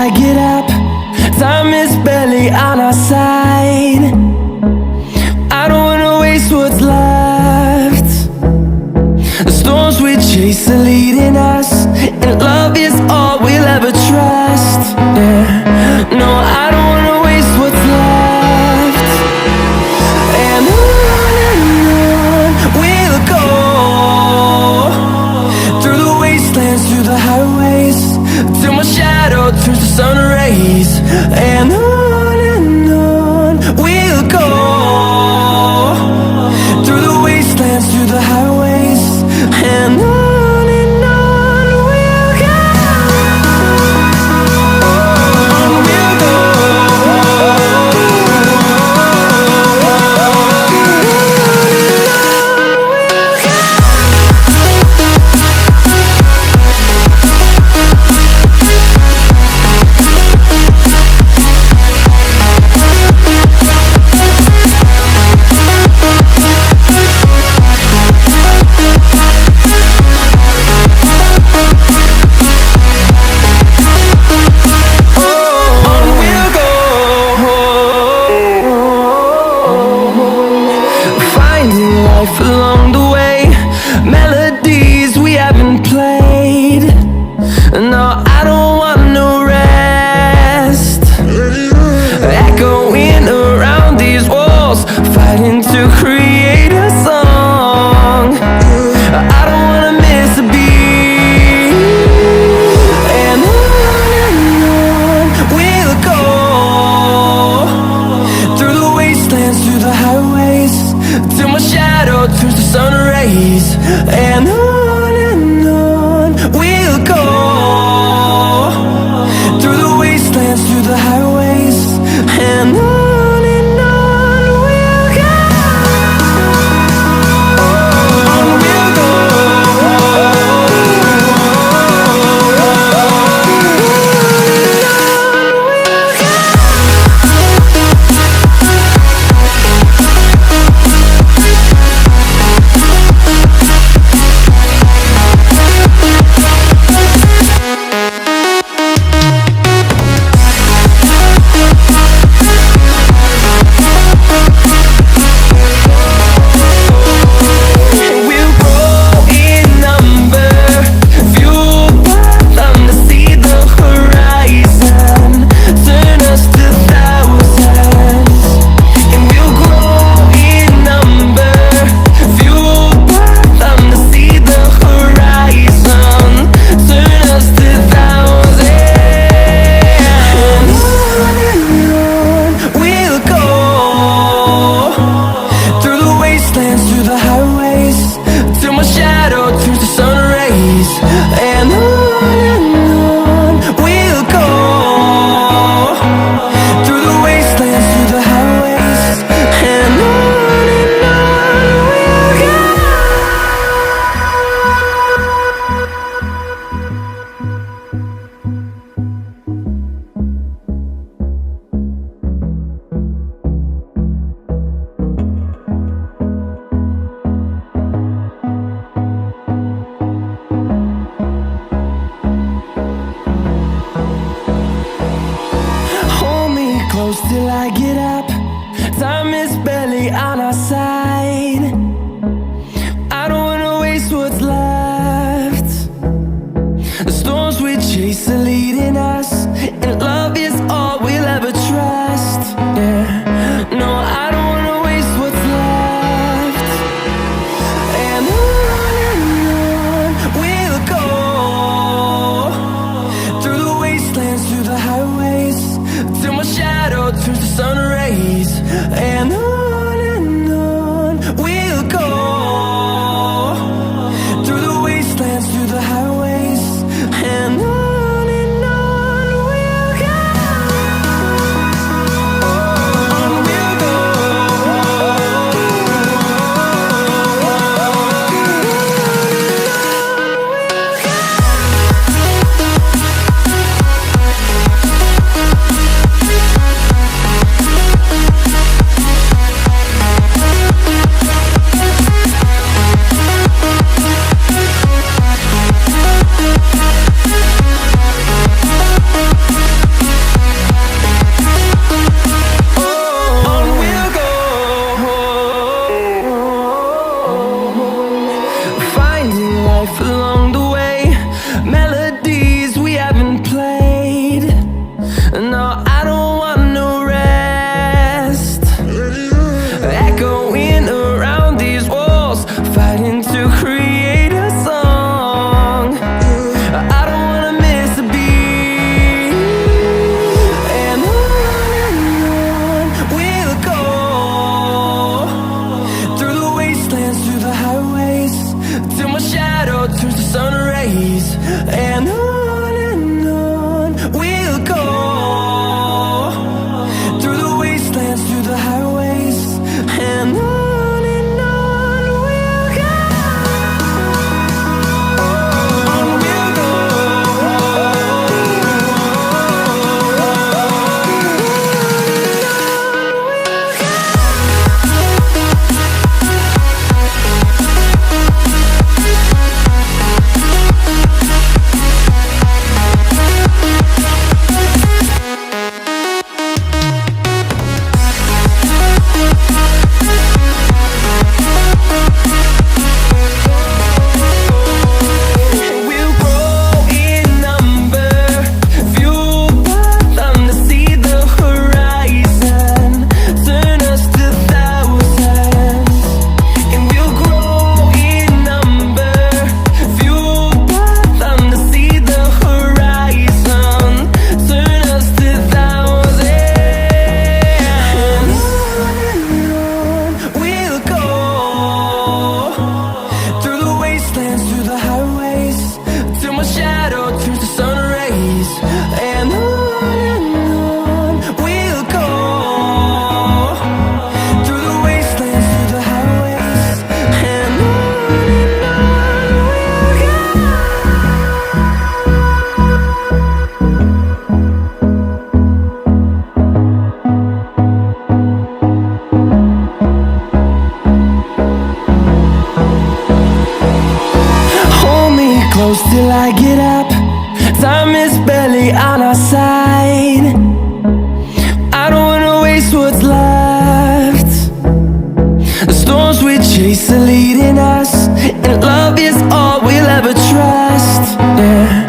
I get up. Time is barely on our side. I don't wanna waste what's left. The storms we chase are leading us, and love is all we'll ever trust. Yeah, no, I don't wanna waste what's left. And on we'll go, through the wastelands, through the highways, till my shadow turns to sun rays. And on we'll go, through the wastelands, through the highways, and on we'll go. On we'll go. Along the way, melodies we haven't played. No, I don't want no rest. Echoing around these walls, fighting to create a song. I don't wanna miss a beat. And on we'll go, through the wastelands, through the highways, till my shadow turns to sun rays. And on we'll go, through the wastelands, through the highways, and on we'll go. On we'll go. Through the highways, till my shadow turns to sun rays. And on we'll go, through the wastelands, through the highways, and on we'll go. Close till I get up. Time is barely on our side. I don't wanna waste what's left. The storms we chase are leading us, and love is all we'll ever trust. Yeah, no, I don't wanna waste what's left. And on we'll go, through the wastelands, through the highways, till my shadow turns to sun rays. And on we'll go, through the wastelands, through the highways, and on we'll go. life along the way, melodies we haven't played. No, I don't want no rest, echoing around these walls, fighting to create a song. I don't wanna miss a beat, and on we'll go, through the wastelands, through the highways, till my shadow turns to sun rays. And on we'll go, through the wastelands, through the highways, and on we'll go, on we'll go. We'll grow in number, fueled by them to see the horizon, turn us to thousands. And we'll grow in number, fueled by them to see the horizon, turn us to thousands. And on we'll go, through the wastelands, through the highways, till my shadow turns to sun rays. And on we'll go, through the wastelands, through the highways, and on we'll go. Hold me close till I get up. Time is barely on our side. I don't wanna waste what's left. The storms we chase are leading us, and love is all we'll ever trust. Yeah.